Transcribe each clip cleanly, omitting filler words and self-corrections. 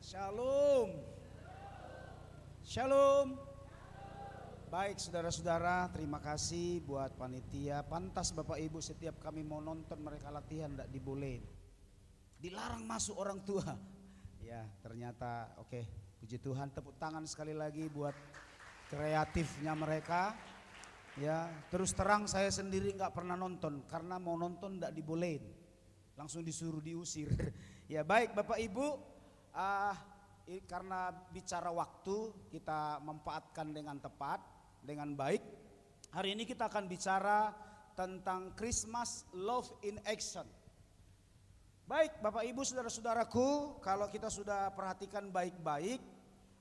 Shalom. Shalom. Baik saudara-saudara, terima kasih buat panitia. Pantas Bapak Ibu setiap kami mau nonton mereka latihan tidak dibolehin. Dilarang masuk orang tua. Ya ternyata oke. Puji Tuhan, tepuk tangan sekali lagi buat kreatifnya mereka. Ya terus terang saya sendiri nggak pernah nonton karena mau nonton tidak dibolehin. Langsung disuruh diusir. Ya baik Bapak Ibu, karena bicara waktu kita manfaatkan dengan tepat, dengan baik. Hari ini kita akan bicara tentang Christmas Love in Action. Baik Bapak Ibu saudara-saudaraku, kalau kita sudah perhatikan baik-baik,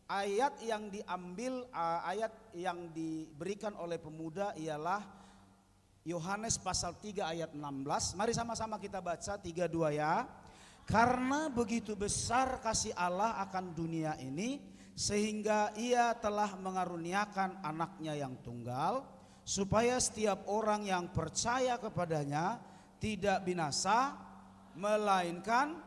ayat yang diambil, ayat yang diberikan oleh pemuda ialah Yohanes pasal 3 ayat 16. Mari sama-sama kita baca 3-2 ya. Karena begitu besar kasih Allah akan dunia ini, sehingga ia telah mengaruniakan anaknya yang tunggal, supaya setiap orang yang percaya kepadanya tidak binasa, melainkan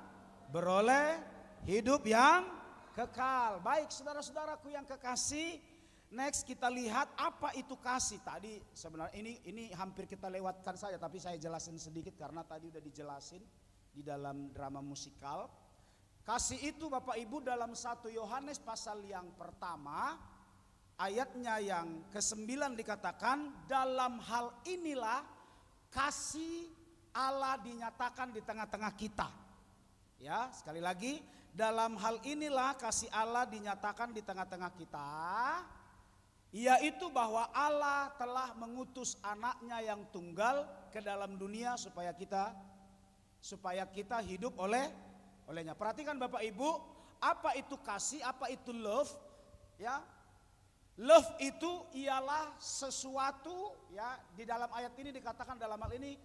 beroleh hidup yang kekal. Baik saudara-saudaraku yang kekasih, next kita lihat apa itu kasih. Tadi sebenarnya ini hampir kita lewatkan saja, tapi saya jelasin sedikit karena tadi udah dijelasin di dalam drama musikal. Kasih itu Bapak Ibu dalam 1 Yohanes pasal yang pertama ayatnya yang ke-9 dikatakan, dalam hal inilah kasih Allah dinyatakan di tengah-tengah kita. Ya, sekali lagi, dalam hal inilah kasih Allah dinyatakan di tengah-tengah kita, yaitu bahwa Allah telah mengutus anaknya yang tunggal ke dalam dunia supaya kita hidup olehnya. Perhatikan Bapak Ibu, apa itu kasih, apa itu love? Ya, love itu ialah sesuatu, ya, di dalam ayat ini dikatakan dalam hal ini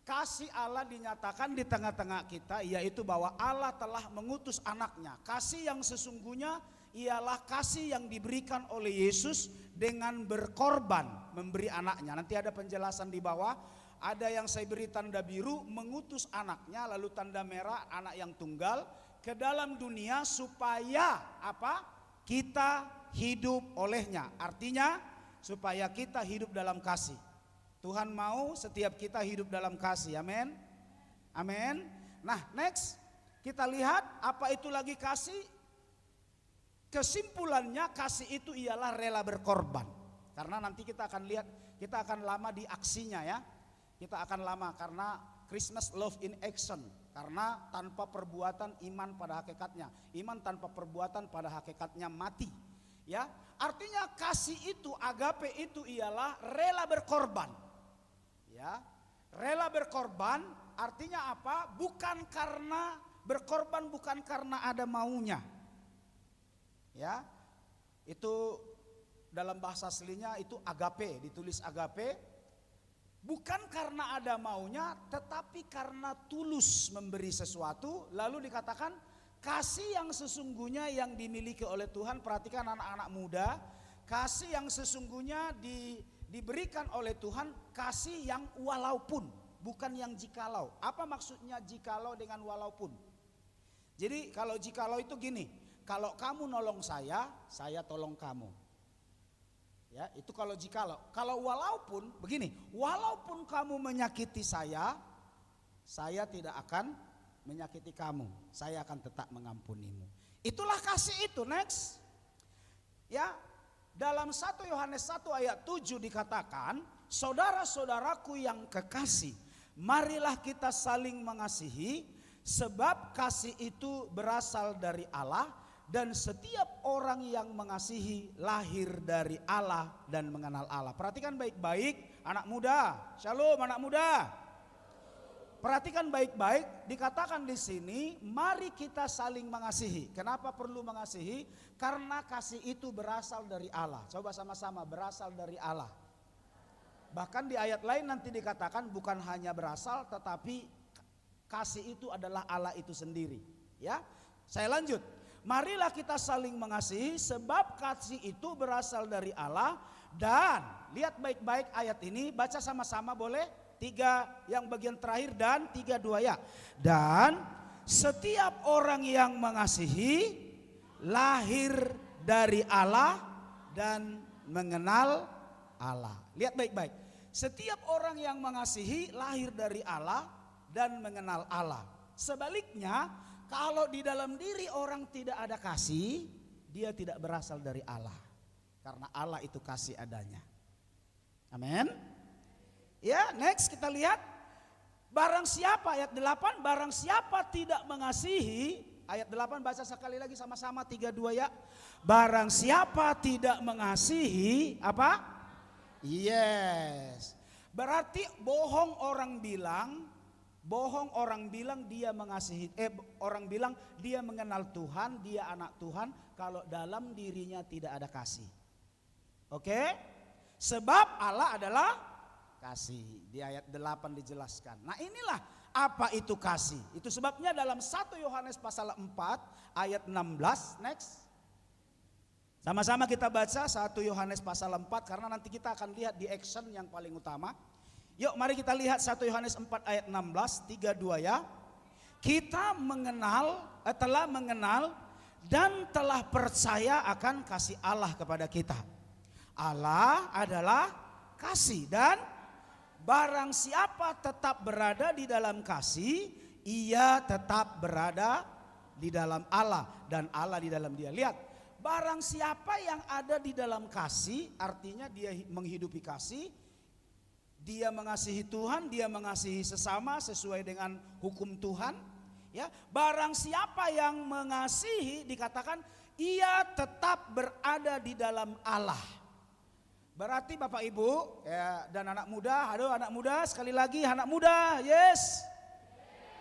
kasih Allah dinyatakan di tengah-tengah kita, yaitu bahwa Allah telah mengutus anaknya. Kasih yang sesungguhnya ialah kasih yang diberikan oleh Yesus dengan berkorban memberi anaknya. Nanti ada penjelasan di bawah. Ada yang saya beri tanda biru, mengutus anaknya, lalu tanda merah anak yang tunggal ke dalam dunia supaya apa? Kita hidup olehnya. Artinya supaya kita hidup dalam kasih. Tuhan mau setiap kita hidup dalam kasih. Amin. Amin. Nah, next kita lihat apa itu lagi kasih. Kesimpulannya kasih itu ialah rela berkorban. Karena nanti kita akan lihat, kita akan lama di aksinya ya. Kita akan lama karena Christmas Love in Action. Karena tanpa perbuatan iman pada hakikatnya. Iman tanpa perbuatan pada hakikatnya mati. Ya, artinya kasih itu, agape itu ialah rela berkorban. Ya, rela berkorban artinya apa? Bukan karena berkorban, bukan karena ada maunya. Ya, itu dalam bahasa aslinya itu agape, ditulis agape. Bukan karena ada maunya, tetapi karena tulus memberi sesuatu. Lalu dikatakan kasih yang sesungguhnya yang dimiliki oleh Tuhan. Perhatikan anak-anak muda, kasih yang sesungguhnya diberikan oleh Tuhan, kasih yang walaupun, bukan yang jikalau. Apa maksudnya jikalau dengan walaupun? Jadi kalau jikalau itu gini, kalau kamu nolong saya tolong kamu. Ya, itu kalau jikalau. Kalau walaupun begini, walaupun kamu menyakiti saya tidak akan menyakiti kamu. Saya akan tetap mengampunimu. Itulah kasih itu. Next. Ya, dalam 1 Yohanes 1 ayat 7 dikatakan, saudara-saudaraku yang kekasih, marilah kita saling mengasihi, sebab kasih itu berasal dari Allah. Dan setiap orang yang mengasihi lahir dari Allah dan mengenal Allah. Perhatikan baik-baik anak muda. Shalom anak muda. Perhatikan baik-baik, dikatakan di sini mari kita saling mengasihi. Kenapa perlu mengasihi? Karena kasih itu berasal dari Allah. Coba sama-sama, berasal dari Allah. Bahkan di ayat lain nanti dikatakan bukan hanya berasal, tetapi kasih itu adalah Allah itu sendiri. Ya, saya lanjut. Marilah kita saling mengasihi sebab kasih itu berasal dari Allah. Dan lihat baik-baik ayat ini, baca sama-sama boleh? 3 yang bagian terakhir dan 3-2 ya. Dan setiap orang yang mengasihi lahir dari Allah dan mengenal Allah. Lihat baik-baik. Setiap orang yang mengasihi lahir dari Allah dan mengenal Allah. Sebaliknya, kalau di dalam diri orang tidak ada kasih, dia tidak berasal dari Allah. Karena Allah itu kasih adanya. Amin. Ya, next kita lihat. Barang siapa, ayat 8, barang siapa tidak mengasihi, ayat 8 baca sekali lagi sama-sama 3-2 ya. Barang siapa tidak mengasihi, apa? Yes. Berarti bohong orang bilang dia mengasihi, orang bilang dia mengenal Tuhan, dia anak Tuhan, kalau dalam dirinya tidak ada kasih. Oke? Sebab Allah adalah kasih. Di ayat 8 dijelaskan. Nah inilah apa itu kasih. Itu sebabnya dalam 1 Yohanes pasal 4 ayat 16, next. Sama-sama kita baca 1 Yohanes pasal 4 karena nanti kita akan lihat di action yang paling utama. Yuk mari kita lihat 1 Yohanes 4 ayat 16, 3-2 ya. Kita telah mengenal dan telah percaya akan kasih Allah kepada kita. Allah adalah kasih dan barang siapa tetap berada di dalam kasih, ia tetap berada di dalam Allah dan Allah di dalam dia. Lihat. Barang siapa yang ada di dalam kasih, artinya dia menghidupi kasih, dia mengasihi Tuhan, dia mengasihi sesama sesuai dengan hukum Tuhan. Ya, barang siapa yang mengasihi dikatakan ia tetap berada di dalam Allah. Berarti Bapak Ibu ya, dan anak muda, aduh anak muda sekali lagi anak muda, yes.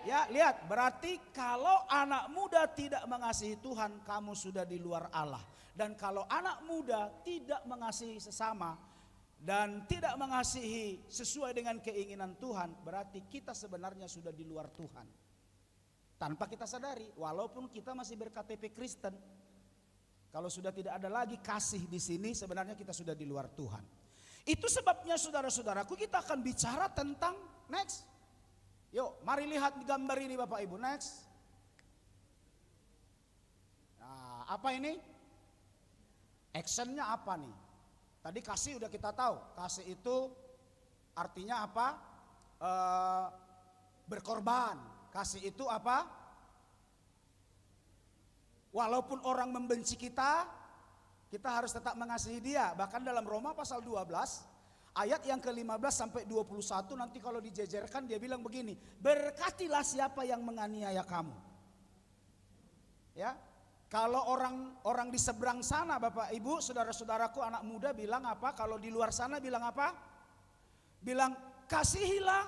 Ya lihat, berarti kalau anak muda tidak mengasihi Tuhan, kamu sudah di luar Allah. Dan kalau anak muda tidak mengasihi sesama dan tidak mengasihi sesuai dengan keinginan Tuhan, berarti kita sebenarnya sudah di luar Tuhan. Tanpa kita sadari, walaupun kita masih berKTP Kristen. Kalau sudah tidak ada lagi kasih di sini, sebenarnya kita sudah di luar Tuhan. Itu sebabnya saudara-saudaraku kita akan bicara tentang next. Yuk, mari lihat gambar ini Bapak Ibu, next. Nah, apa ini? Actionnya apa nih? Tadi kasih udah kita tahu. Kasih itu artinya apa? Berkorban. Kasih itu apa? Walaupun orang membenci kita harus tetap mengasihi dia. Bahkan dalam Roma pasal 12, ayat yang ke-15 sampai 21 nanti kalau dijejerkan dia bilang begini, berkatilah siapa yang menganiaya kamu. Ya, kalau orang di seberang sana Bapak Ibu, saudara-saudaraku anak muda bilang apa? Kalau di luar sana bilang apa? Bilang kasihilah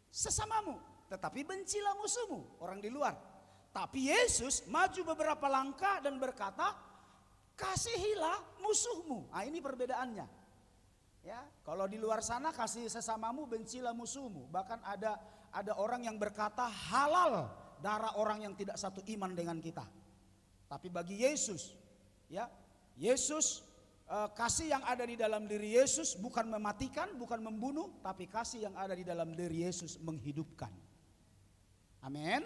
sesamamu, tetapi bencilah musuhmu, orang di luar. Tapi Yesus maju beberapa langkah dan berkata, kasihilah musuhmu. Nah ini perbedaannya. Ya, kalau di luar sana kasih sesamamu, bencilah musuhmu. Bahkan ada orang yang berkata halal darah orang yang tidak satu iman dengan kita. Tapi bagi Yesus, ya, Yesus kasih yang ada di dalam diri Yesus bukan mematikan, bukan membunuh, tapi kasih yang ada di dalam diri Yesus menghidupkan. Amin.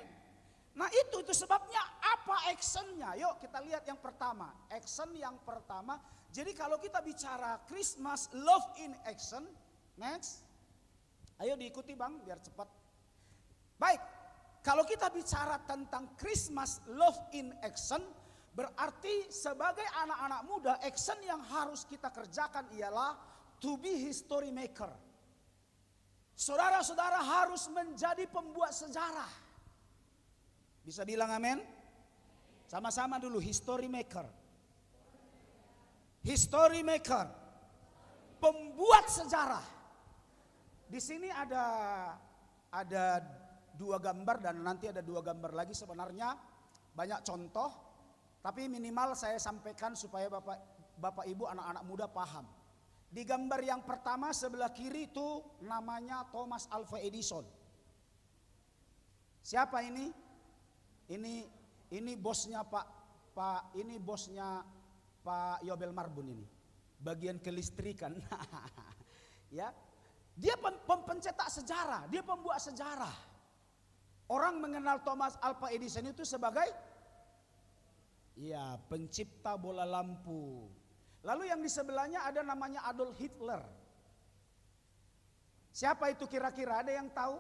Nah itu sebabnya apa actionnya? Yuk kita lihat yang pertama. Action yang pertama. Jadi kalau kita bicara Christmas love in action, next. Ayo diikuti bang biar cepat. Baik, kalau kita bicara tentang Christmas love in action, berarti sebagai anak-anak muda action yang harus kita kerjakan ialah to be history maker. Saudara-saudara harus menjadi pembuat sejarah. Bisa bilang amin? Sama-sama dulu, history maker. History maker. Pembuat sejarah. Di sini ada dua gambar dan nanti ada dua gambar lagi, sebenarnya banyak contoh. Tapi minimal saya sampaikan supaya Bapak Ibu anak-anak muda paham. Di gambar yang pertama sebelah kiri itu namanya Thomas Alva Edison. Siapa ini? Ini bosnya ini bosnya Pak Yobel Marbun ini. Bagian kelistrikan. Ya. Dia pencetak sejarah, dia pembuat sejarah. Orang mengenal Thomas Alva Edison itu sebagai pencipta bola lampu. Lalu yang di sebelahnya ada namanya Adolf Hitler. Siapa itu kira-kira? Ada yang tahu?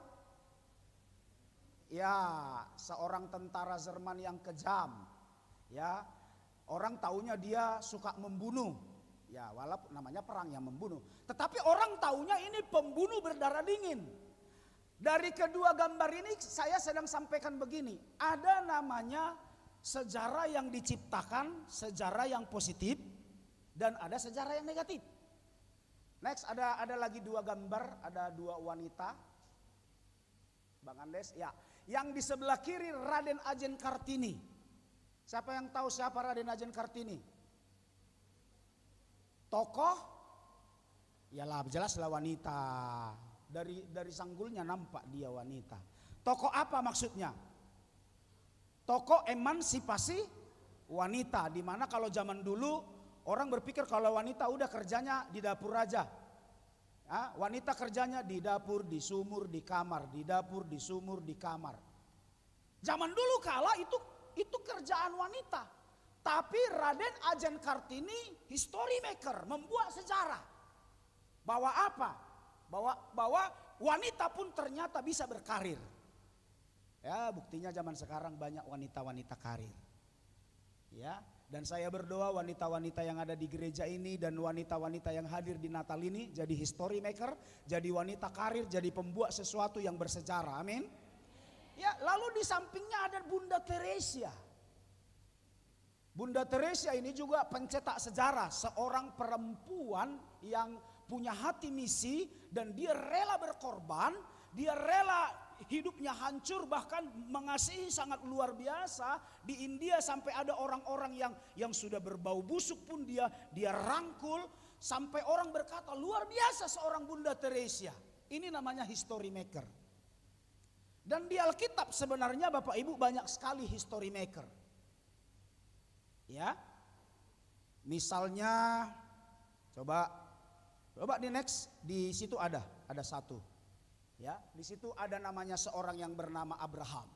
Ya, seorang tentara Jerman yang kejam. Ya, orang taunya dia suka membunuh. Ya, walaupun namanya perang yang membunuh. Tetapi orang taunya ini pembunuh berdarah dingin. Dari kedua gambar ini saya sedang sampaikan begini. Ada namanya sejarah yang diciptakan, sejarah yang positif, dan ada sejarah yang negatif. Next, ada lagi dua gambar, ada dua wanita. Bang Andes, ya. Yang di sebelah kiri Raden Ajen Kartini. Siapa yang tahu siapa Raden Ajen Kartini? Tokoh? Yalah, jelaslah wanita. Dari sanggulnya nampak dia wanita. Tokoh apa maksudnya? Tokoh emansipasi wanita. Dimana kalau zaman dulu orang berpikir kalau wanita udah kerjanya di dapur aja. Ya, wanita kerjanya di dapur, di sumur, di kamar. Di dapur, di sumur, di kamar. Zaman dulu kala itu kerjaan wanita. Tapi Raden Ajen Kartini history maker, membuat sejarah. Bahwa apa? Bahwa wanita pun ternyata bisa berkarir. Ya, buktinya zaman sekarang banyak wanita-wanita karir. Ya, dan saya berdoa wanita-wanita yang ada di gereja ini dan wanita-wanita yang hadir di Natal ini jadi history maker, jadi wanita karir, jadi pembuat sesuatu yang bersejarah. Amin. Ya, lalu di sampingnya ada Bunda Teresia. Bunda Teresia ini juga pencetak sejarah, seorang perempuan yang punya hati misi dan dia rela berkorban, dia rela hidupnya hancur, bahkan mengasihi sangat luar biasa. Di India sampai ada orang-orang yang sudah berbau busuk pun dia rangkul, sampai orang berkata luar biasa seorang Bunda Teresia. Ini namanya history maker. Dan di Alkitab sebenarnya Bapak Ibu banyak sekali history maker. Ya. Misalnya coba di next, di situ ada satu. Ya, di situ ada namanya seorang yang bernama Abraham.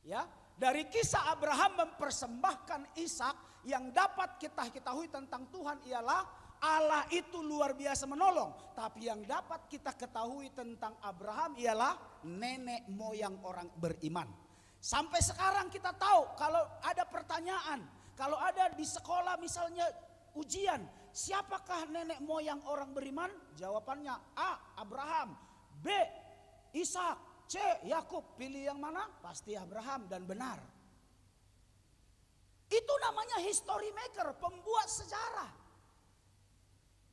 Ya, dari kisah Abraham mempersembahkan Ishak, yang dapat kita ketahui tentang Tuhan ialah Allah itu luar biasa menolong. Tapi yang dapat kita ketahui tentang Abraham ialah nenek moyang orang beriman. Sampai sekarang kita tahu kalau ada pertanyaan, kalau ada di sekolah misalnya ujian, siapakah nenek moyang orang beriman? Jawabannya A. Abraham, B. Ishak, C. Yakub. Pilih yang mana? Pasti Abraham, dan benar. Itu namanya history maker, pembuat sejarah.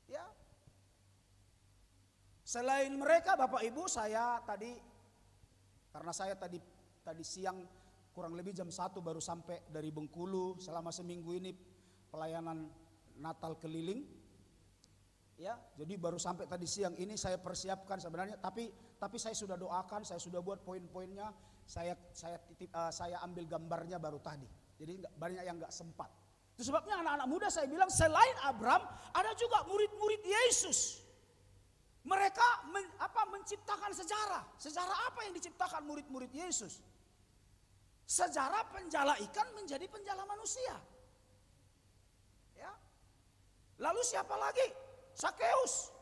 Ya. Selain mereka Bapak Ibu, karena saya tadi siang kurang lebih jam 1 baru sampai dari Bengkulu, selama seminggu ini pelayanan Natal keliling. Ya, jadi baru sampai tadi siang ini saya persiapkan sebenarnya, tapi saya sudah doakan, saya sudah buat poin-poinnya, saya ambil gambarnya baru tadi. Jadi banyak yang nggak sempat. Itu sebabnya anak-anak muda saya bilang selain Abraham ada juga murid-murid Yesus. Mereka menciptakan sejarah. Sejarah apa yang diciptakan murid-murid Yesus? Sejarah penjala ikan menjadi penjala manusia. Ya. Lalu siapa lagi? Sakeus.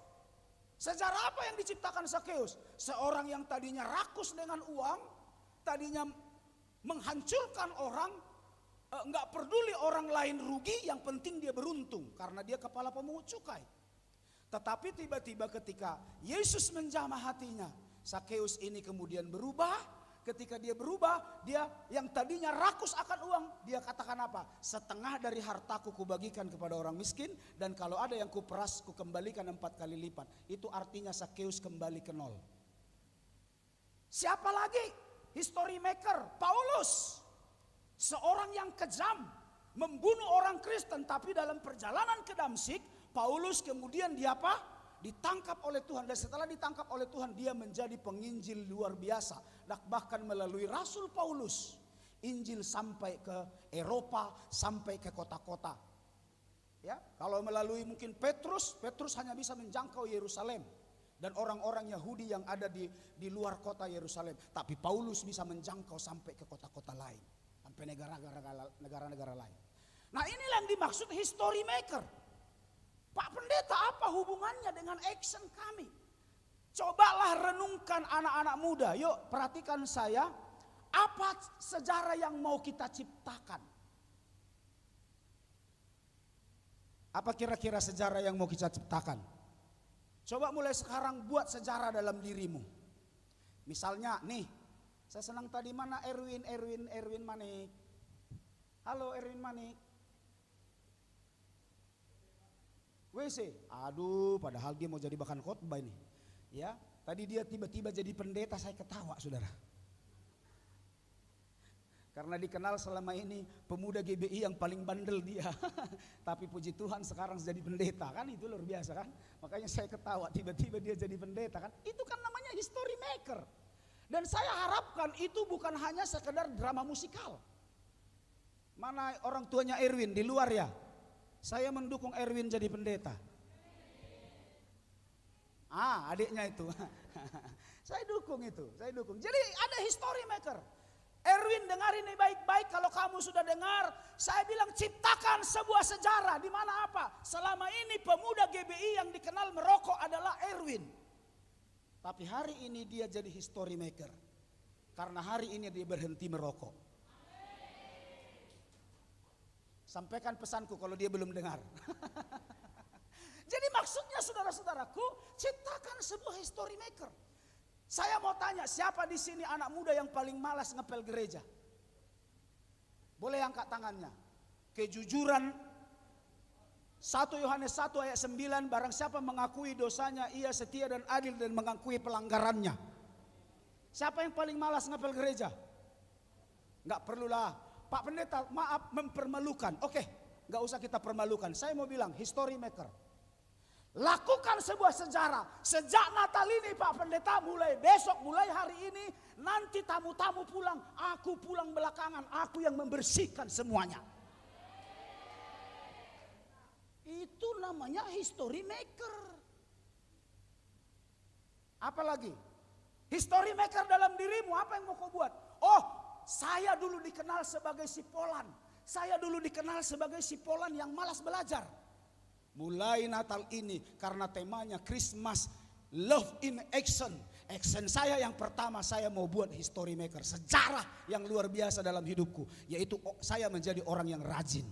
Sejarah apa yang diciptakan Sakeus? Seorang yang tadinya rakus dengan uang, tadinya menghancurkan orang, nggak peduli orang lain rugi, yang penting dia beruntung karena dia kepala pemungut cukai. Tetapi tiba-tiba ketika Yesus menjamah hatinya, Sakeus ini kemudian berubah. Ketika dia berubah, dia yang tadinya rakus akan uang, dia katakan apa? Setengah dari hartaku kubagikan kepada orang miskin, dan kalau ada yang kuperas kukembalikan 4 kali lipat. Itu artinya Sakeus kembali ke nol. Siapa lagi? History maker, Paulus. Seorang yang kejam, membunuh orang Kristen, tapi dalam perjalanan ke Damsyik, Paulus kemudian dia apa? Ditangkap oleh Tuhan, dan setelah ditangkap oleh Tuhan dia menjadi penginjil luar biasa. Bahkan melalui Rasul Paulus, Injil sampai ke Eropa, sampai ke kota-kota. Ya, kalau melalui mungkin Petrus hanya bisa menjangkau Yerusalem. dan orang-orang Yahudi yang ada di luar kota Yerusalem. Tapi Paulus bisa menjangkau sampai ke kota-kota lain, sampai negara-negara lain. Nah, inilah yang dimaksud history maker. Pak Pendeta, apa hubungannya dengan action kami? Cobalah renungkan anak-anak muda. Yuk perhatikan saya. Apa sejarah yang mau kita ciptakan? Apa kira-kira sejarah yang mau kita ciptakan? Coba mulai sekarang buat sejarah dalam dirimu. Misalnya nih, saya senang tadi mana Erwin Manik. Halo Erwin Manik. WC. Aduh, padahal dia mau jadi bahan khotbah ini. Ya, tadi dia tiba-tiba jadi pendeta, saya ketawa, saudara. Karena dikenal selama ini pemuda GBI yang paling bandel dia. Tapi puji Tuhan sekarang jadi pendeta, kan itu luar biasa kan. Makanya saya ketawa, tiba-tiba dia jadi pendeta kan. Itu kan namanya history maker. Dan saya harapkan itu bukan hanya sekedar drama musikal. Mana orang tuanya Erwin di luar ya? Saya mendukung Erwin jadi pendeta. Adiknya itu. Saya dukung itu, saya dukung. Jadi ada history maker. Erwin, dengar ini baik-baik. Kalau kamu sudah dengar, saya bilang ciptakan sebuah sejarah. Di mana apa? Selama ini pemuda GBI yang dikenal merokok adalah Erwin. Tapi hari ini dia jadi history maker. Karena hari ini dia berhenti merokok. Sampaikan pesanku kalau dia belum dengar. Jadi maksudnya saudara-saudaraku, ciptakan sebuah history maker. Saya mau tanya, siapa di sini anak muda yang paling malas ngepel gereja? Boleh angkat tangannya. Kejujuran 1 Yohanes 1 ayat 9, barang siapa mengakui dosanya, ia setia dan adil dan mengakui pelanggarannya. Siapa yang paling malas ngepel gereja? Enggak perlulah. Pak Pendeta, maaf mempermalukan. Oke, enggak usah kita permalukan. Saya mau bilang history maker. Lakukan sebuah sejarah. Sejak Natal ini Pak Pendeta, mulai besok, mulai hari ini, nanti tamu-tamu pulang, aku pulang belakangan, aku yang membersihkan semuanya. Itu namanya history maker. Apalagi? History maker dalam dirimu, apa yang mau kau buat? Oh, saya dulu dikenal sebagai si Polan. Saya dulu dikenal sebagai si Polan yang malas belajar. Mulai Natal ini karena temanya Christmas Love in Action. Action saya yang pertama, saya mau buat history maker. Sejarah yang luar biasa dalam hidupku. Yaitu saya menjadi orang yang rajin.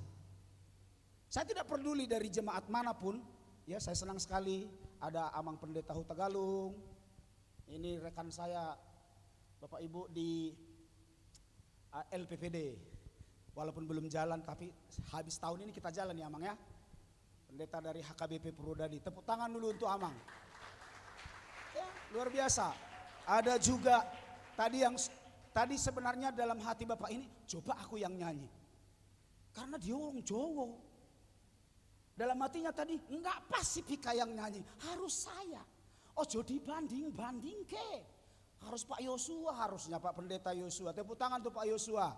Saya tidak peduli dari jemaat manapun. Ya, saya senang sekali ada Amang Pendeta Huta Galung. Ini rekan saya Bapak Ibu di LPPD. Walaupun belum jalan tapi habis tahun ini kita jalan ya Amang ya. Pendeta dari HKBP Purwodadi. Tepuk tangan dulu untuk Amang. Ya, luar biasa. Ada juga tadi sebenarnya dalam hati Bapak ini, coba aku yang nyanyi. Karena dia orang Jawa. Dalam hatinya tadi, enggak pas si Pika yang nyanyi, harus saya. Oh, jadi banding ke. Harus Pak Yosua, harusnya Pak Pendeta Yosua. Tepuk tangan untuk Pak Yosua.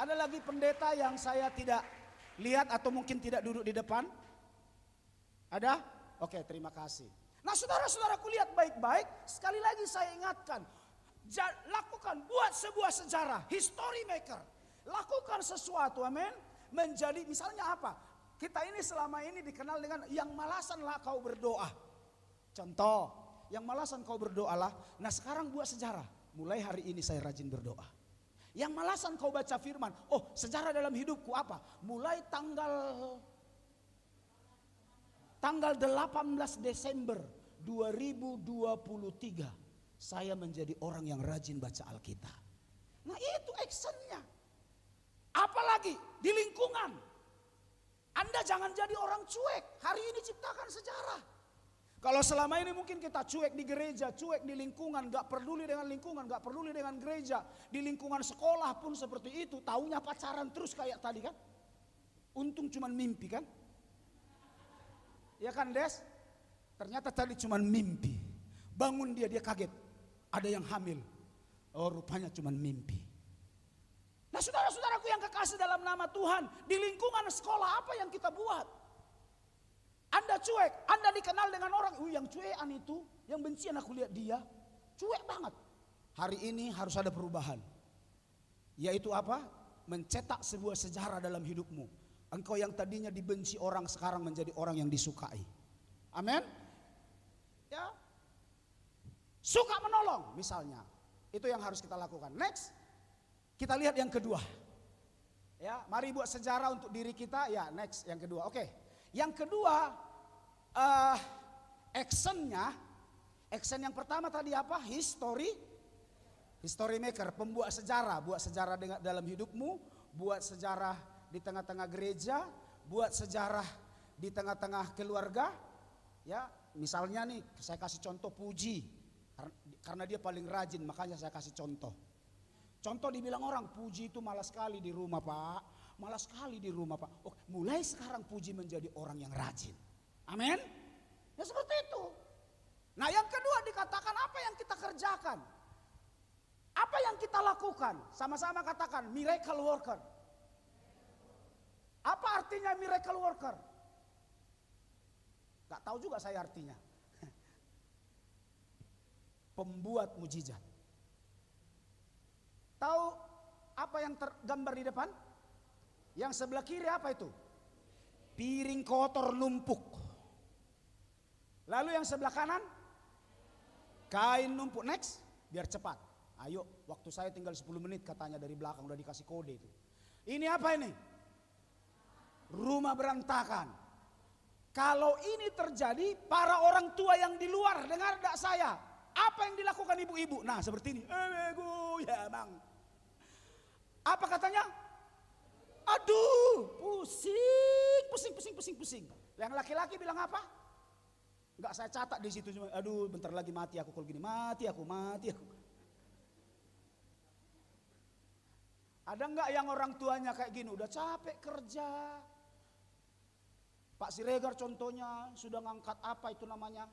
Ada lagi pendeta yang saya tidak lihat atau mungkin tidak duduk di depan? Ada? Oke, terima kasih. Nah, saudara-saudaraku, lihat baik-baik. Sekali lagi saya ingatkan. Lakukan, buat sebuah sejarah. History maker. Lakukan sesuatu, amin. Menjadi, misalnya apa? Kita ini selama ini dikenal dengan yang malasanlah kau berdoa. Contoh, yang malasan kau berdoalah. Nah, sekarang buat sejarah. Mulai hari ini saya rajin berdoa. Yang malasan kau baca firman. Oh, sejarah dalam hidupku apa? Mulai tanggal 18 Desember 2023 saya menjadi orang yang rajin baca Alkitab. Nah, itu actionnya. Apalagi di lingkungan. Anda jangan jadi orang cuek. Hari ini ciptakan sejarah. Kalau selama ini mungkin kita cuek di gereja, cuek di lingkungan, gak peduli dengan lingkungan, gak peduli dengan gereja. Di lingkungan sekolah pun seperti itu, taunya pacaran terus kayak tadi kan. Untung cuman mimpi kan. Ya kan Des? Ternyata tadi cuman mimpi. Bangun dia kaget. Ada yang hamil. Oh, rupanya cuman mimpi. Nah, saudara-saudaraku yang kekasih dalam nama Tuhan, di lingkungan sekolah apa yang kita buat? Anda cuek, Anda dikenal dengan orang, yang cuekan itu, Yang bencian aku lihat dia, cuek banget. Hari ini harus ada perubahan. Yaitu apa? Mencetak sebuah sejarah dalam hidupmu. Engkau yang tadinya dibenci orang sekarang menjadi orang yang disukai. Amin. Ya. Suka menolong misalnya. Itu yang harus kita lakukan. Next. Kita lihat yang kedua. Ya, mari buat sejarah untuk diri kita. Ya, next yang kedua. Oke. Yang kedua, actionnya, action yang pertama tadi apa? History maker, pembuat sejarah. Buat sejarah dalam hidupmu, buat sejarah di tengah-tengah gereja, buat sejarah di tengah-tengah keluarga. Ya, misalnya nih, saya kasih contoh Puji, karena dia paling rajin, makanya saya kasih contoh. Contoh dibilang orang, Puji itu malas sekali di rumah Pak. Malas sekali di rumah Pak. Oh, mulai sekarang Puji menjadi orang yang rajin. Amin. Ya seperti itu. Nah yang kedua dikatakan apa yang kita kerjakan. Apa yang kita lakukan. Sama-sama katakan miracle worker. Apa artinya miracle worker? Gak tahu juga saya artinya. Pembuat mujizat. Tahu apa yang tergambar di depan? Yang sebelah kiri apa itu? Piring kotor numpuk. Lalu yang sebelah kanan? Kain numpuk. Next, biar cepat. Ayo, waktu saya tinggal 10 menit katanya dari belakang udah dikasih kode itu. Ini apa ini? Rumah berantakan. Kalau ini terjadi, para orang tua yang di luar dengar enggak saya? Apa yang dilakukan ibu-ibu? Nah, seperti ini. Ya, Bang. Apa katanya? Aduh, pusing. Yang laki-laki bilang apa? Enggak, saya catat di situ cuma, aduh, bentar lagi mati aku kalau gini, mati aku. Ada enggak yang orang tuanya kayak gini, udah capek kerja. Pak Siregar contohnya sudah ngangkat apa itu namanya?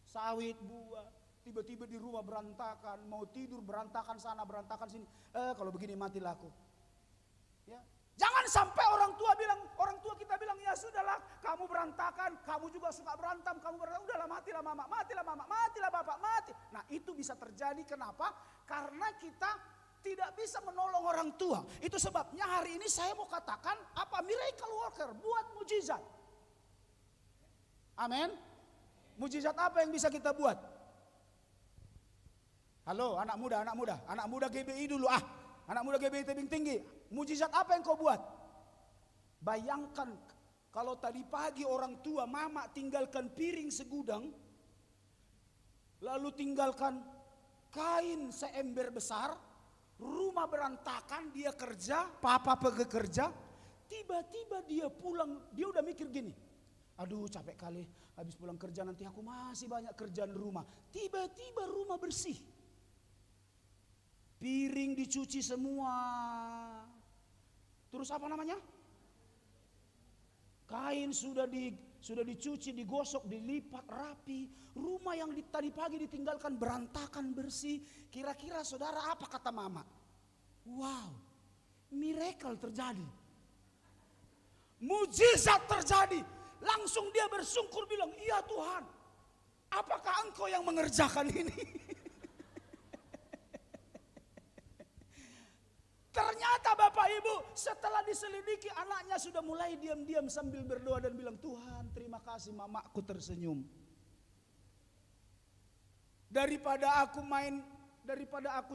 Sawit buah. Tiba-tiba di rumah berantakan, mau tidur berantakan sana, berantakan sini. Kalau begini matilah aku. Ya. Jangan sampai orang tua kita bilang, ya sudahlah, kamu berantakan, kamu juga suka berantem, udahlah matilah mama, matilah bapak, mati. Nah itu bisa terjadi kenapa? Karena kita tidak bisa menolong orang tua. Itu sebabnya hari ini saya mau katakan apa? Miracle worker, buat mujizat. Amin. Mujizat apa yang bisa kita buat? Halo anak muda GBI dulu anak muda GBI tebing tinggi. Mujizat apa yang kau buat? Bayangkan kalau tadi pagi orang tua mama tinggalkan piring segudang, lalu tinggalkan kain seember besar, rumah berantakan, dia kerja, papa pergi kerja, tiba-tiba dia pulang, dia udah mikir gini, aduh capek kali, habis pulang kerja nanti aku masih banyak kerjaan rumah. Tiba-tiba rumah bersih. Piring dicuci semua. Terus apa namanya? Kain sudah dicuci, digosok, dilipat rapi. Rumah yang tadi pagi ditinggalkan berantakan bersih. Kira-kira saudara apa kata mama? Wow, miracle terjadi. Mujizat terjadi. Langsung dia bersungkur bilang, iya Tuhan, apakah engkau yang mengerjakan ini? Ternyata Bapak Ibu setelah diselidiki anaknya sudah mulai diam-diam sambil berdoa dan bilang, Tuhan terima kasih mamaku tersenyum. Daripada aku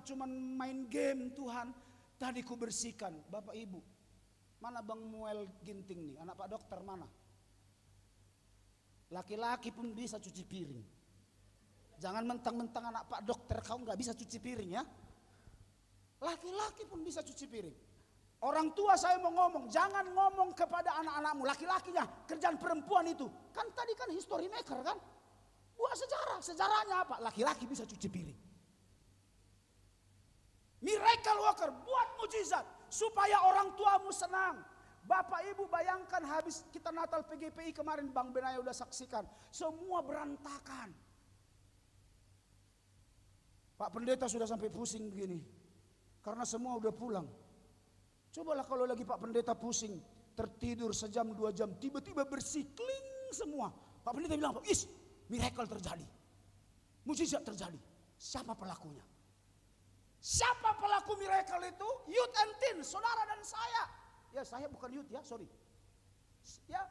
cuma main game Tuhan, tadi ku bersihkan. Bapak Ibu, mana Bang Muel Ginting nih, anak Pak Dokter mana? Laki-laki pun bisa cuci piring. Jangan mentang-mentang anak Pak Dokter kau nggak bisa cuci piring ya. Laki-laki pun bisa cuci piring. Orang tua saya mau ngomong, jangan ngomong kepada anak-anakmu, laki-lakinya, kerjaan perempuan itu. Kan tadi kan history maker kan. Buat sejarah, sejarahnya apa? Laki-laki bisa cuci piring. Miracle worker, buat mujizat supaya orang tuamu senang. Bapak Ibu bayangkan habis kita Natal PGPI kemarin, Bang Benaya udah saksikan, semua berantakan. Pak Pendeta sudah sampai pusing begini. Karena semua udah pulang. Cobalah kalau lagi Pak Pendeta pusing, tertidur sejam 2 jam, tiba-tiba bersih, kling semua. Pak Pendeta bilang, miracle terjadi. Mujizat terjadi. Siapa pelakunya? Siapa pelaku miracle itu? Youth and teen, saudara dan saya. Ya saya bukan youth ya, sorry. Ya,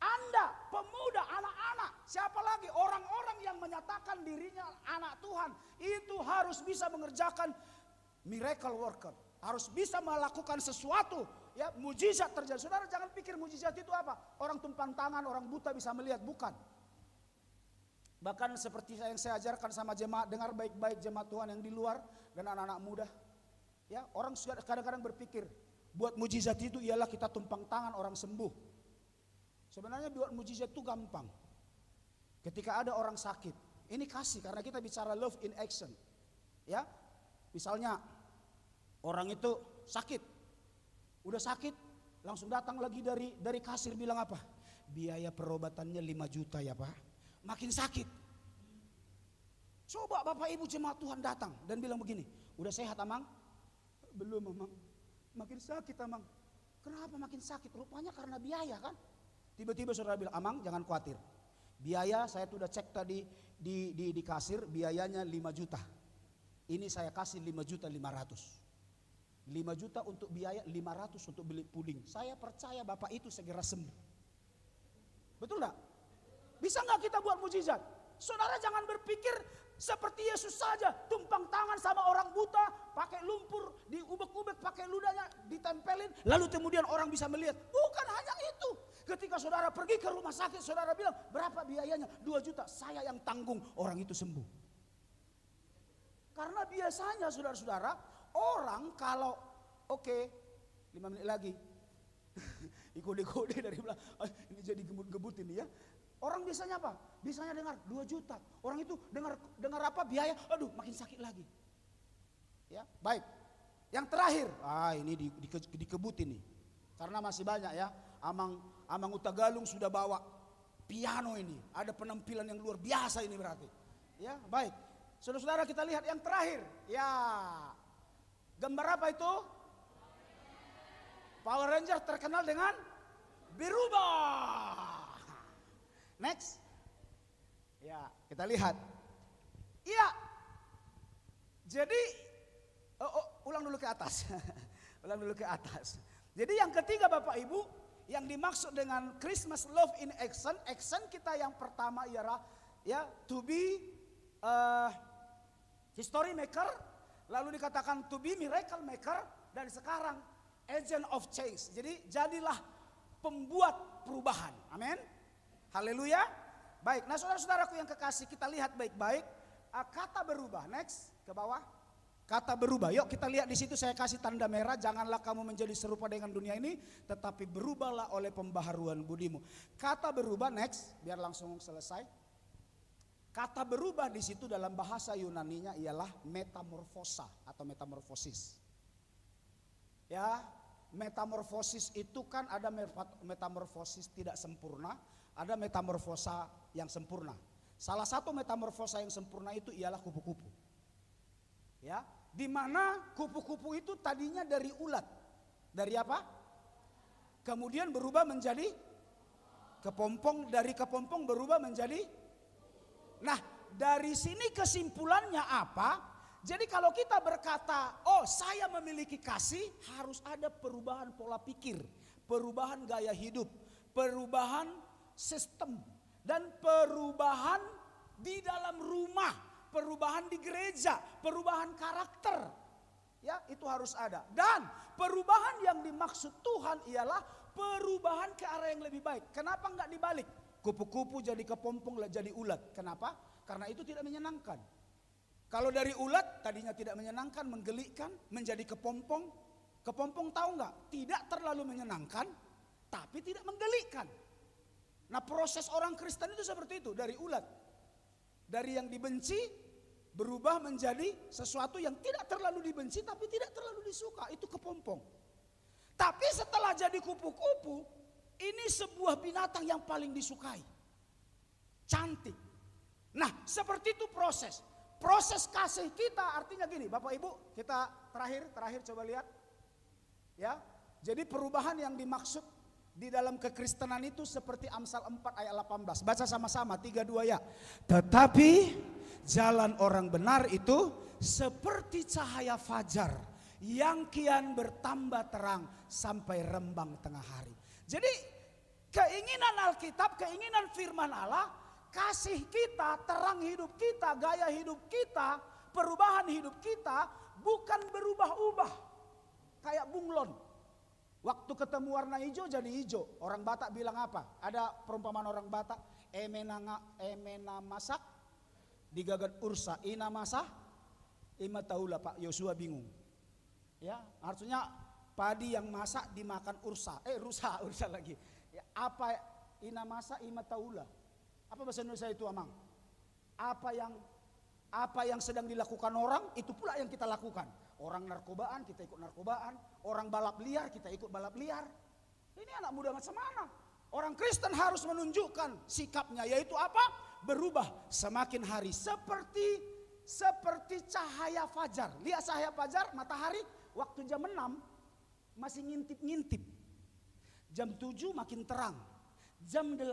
Anda, pemuda, anak-anak, siapa lagi? Orang-orang yang menyatakan dirinya anak Tuhan, itu harus bisa mengerjakan miracle worker. Harus bisa melakukan sesuatu, ya, mujizat terjadi. Saudara jangan pikir mujizat itu apa? Orang tumpang tangan, orang buta bisa melihat, bukan. Bahkan seperti yang saya ajarkan sama jemaat, dengar baik-baik jemaat Tuhan yang di luar dan anak-anak muda. Ya, orang kadang-kadang berpikir, buat mujizat itu ialah kita tumpang tangan orang sembuh. Sebenarnya buat mujizat itu gampang. Ketika ada orang sakit, ini kasih karena kita bicara love in action. Ya, misalnya orang itu sakit, udah sakit, langsung datang lagi dari kasir bilang apa? Biaya perobatannya 5 juta ya Pak. Makin sakit. Coba Bapak Ibu jemaat Tuhan datang dan bilang begini, udah sehat Amang? Belum Amang, makin sakit Amang. Kenapa makin sakit? Rupanya karena biaya kan. Tiba-tiba saudara bilang, Amang jangan khawatir. Biaya saya sudah cek tadi di kasir, biayanya 5 juta. Ini saya kasih 5 juta 500. 5 juta untuk biaya, 500 untuk beli puding. Saya percaya Bapak itu segera sembuh. Betul enggak? Bisa nggak kita buat mujizat? Saudara jangan berpikir seperti Yesus saja, tumpang tangan sama orang buta, pakai lumpur, diubek-ubek, pakai ludahnya, ditempelin, lalu kemudian orang bisa melihat. Bukan hanya itu. Ketika saudara pergi ke rumah sakit, saudara bilang, berapa biayanya? 2 juta, saya yang tanggung, orang itu sembuh. Karena biasanya saudara-saudara, orang kalau, oke, 5 menit lagi, ikut-ikut dari bilang, ini jadi gebut-gebut ini ya. Orang biasanya apa? Biasanya dengar 2 juta. Orang itu dengar apa? Biaya. Aduh, makin sakit lagi. Ya, baik. Yang terakhir, ini dikebut ini. Karena masih banyak ya. Amang Utagalung sudah bawa piano ini. Ada penampilan yang luar biasa ini berarti. Ya, baik. Saudara-saudara kita lihat yang terakhir. Ya. Gambar apa itu? Power Ranger terkenal dengan berubah. Next. Ya, kita lihat. Iya. Jadi ulang dulu ke atas. Ulang dulu ke atas. Jadi yang ketiga Bapak Ibu, yang dimaksud dengan Christmas love in action, action kita yang pertama ialah ya to be history maker, lalu dikatakan to be miracle maker, dan sekarang agent of change. Jadi jadilah pembuat perubahan. Amin. Haleluya. Baik, nah saudara-saudaraku yang kekasih, kita lihat baik-baik kata berubah. Next, ke bawah. Kata berubah. Yuk kita lihat di situ, saya kasih tanda merah. Janganlah kamu menjadi serupa dengan dunia ini, tetapi berubahlah oleh pembaharuan budimu. Kata berubah, next, biar langsung selesai. Kata berubah di situ dalam bahasa Yunaninya ialah metamorfosa atau metamorfosis. Ya, metamorfosis itu kan ada metamorfosis tidak sempurna, ada metamorfosa yang sempurna. Salah satu metamorfosa yang sempurna itu ialah kupu-kupu. Ya, di mana kupu-kupu itu tadinya dari ulat. Dari apa? Kemudian berubah menjadi kepompong, dari kepompong berubah menjadi. Nah, dari sini kesimpulannya apa? Jadi kalau kita berkata, oh saya memiliki kasih, harus ada perubahan pola pikir, perubahan gaya hidup, perubahan sistem, dan perubahan di dalam rumah, perubahan di gereja, perubahan karakter. Ya, itu harus ada. Dan perubahan yang dimaksud Tuhan ialah perubahan ke arah yang lebih baik. Kenapa enggak dibalik? Kupu-kupu jadi kepompong jadi ulat. Kenapa? Karena itu tidak menyenangkan. Kalau dari ulat tadinya tidak menyenangkan, menggelikkan, menjadi kepompong. Kepompong tahu enggak? Tidak terlalu menyenangkan, tapi tidak menggelikkan. Nah, proses orang Kristen itu seperti itu, dari ulat. Dari yang dibenci berubah menjadi sesuatu yang tidak terlalu dibenci tapi tidak terlalu disuka, itu kepompong. Tapi setelah jadi kupu-kupu, ini sebuah binatang yang paling disukai. Cantik. Nah, seperti itu proses. Proses kasih kita artinya gini, Bapak Ibu, kita terakhir coba lihat. Ya. Jadi perubahan yang dimaksud di dalam kekristenan itu seperti Amsal 4 ayat 18. Baca sama-sama 3, 2 ya. Tetapi Jalan orang benar itu seperti cahaya fajar yang kian bertambah terang sampai rembang tengah hari. Jadi keinginan Alkitab, keinginan firman Allah, kasih kita, terang hidup kita, gaya hidup kita, perubahan hidup kita bukan berubah-ubah kayak bunglon. Waktu ketemu warna hijau jadi hijau. Orang Batak bilang apa? Ada perumpamaan orang Batak, emena masak digagat ursa, ina masak ima taula. Pak Yosua bingung. Ya, artinya padi yang masak dimakan ursa. Rusa lagi. Ya, apa ina masak ima taula? Apa bahasa Indonesia itu, Amang? Apa yang sedang dilakukan orang, itu pula yang kita lakukan. Orang narkobaan, kita ikut narkobaan. Orang balap liar, kita ikut balap liar. Ini anak muda macam mana? Orang Kristen harus menunjukkan sikapnya, yaitu apa? Berubah semakin hari seperti cahaya fajar. Lihat cahaya fajar, matahari waktu jam 6 masih ngintip-ngintip. Jam 7 makin terang. Jam 8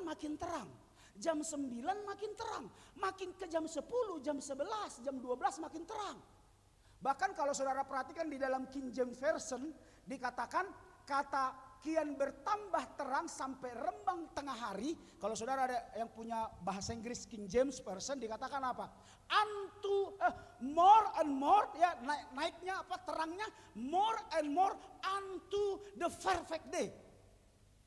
makin terang. Jam 9 makin terang. Makin ke jam 10, jam 11, jam 12 makin terang. Bahkan kalau saudara perhatikan di dalam King James Version dikatakan kata kian bertambah terang sampai rembang tengah hari. Kalau saudara ada yang punya bahasa Inggris King James Version dikatakan apa? More and more, ya naiknya apa, terangnya more and more unto the perfect day.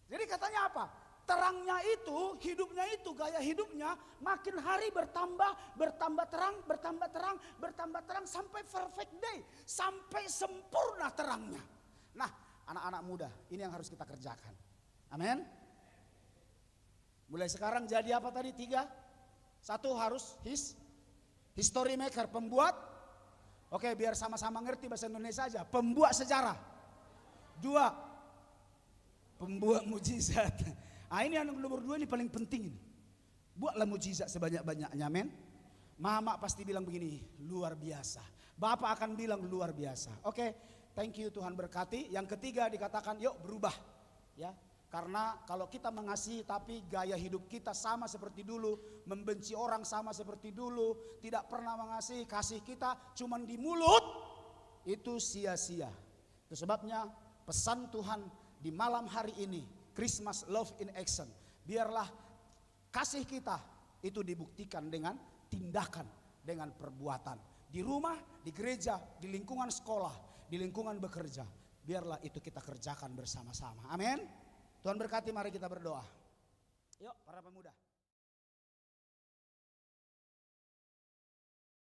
Jadi katanya apa? Terangnya itu, hidupnya itu, gaya hidupnya makin hari bertambah terang sampai perfect day, sampai sempurna terangnya. Nah, anak-anak muda, ini yang harus kita kerjakan. Amin. Mulai sekarang jadi apa tadi? 3. 1 harus history maker, pembuat. Oke, biar sama-sama ngerti bahasa Indonesia aja. Pembuat sejarah. 2, pembuat mujizat. Ah, ini yang nomor 2 ini paling penting ini. Buatlah mujizat sebanyak-banyaknya, amin. Mama pasti bilang begini, luar biasa. Bapak akan bilang luar biasa. Oke, thank you, Tuhan berkati. Yang ketiga dikatakan yuk berubah. Ya, karena kalau kita mengasihi tapi gaya hidup kita sama seperti dulu, membenci orang sama seperti dulu, tidak pernah mengasihi, kasih kita cuman di mulut, itu sia-sia. Itu sebabnya pesan Tuhan di malam hari ini, Christmas Love in Action. Biarlah kasih kita itu dibuktikan dengan tindakan, dengan perbuatan. Di rumah, di gereja, di lingkungan sekolah, di lingkungan bekerja. Biarlah itu kita kerjakan bersama-sama. Amin. Tuhan berkati, mari kita berdoa. Yuk para pemuda.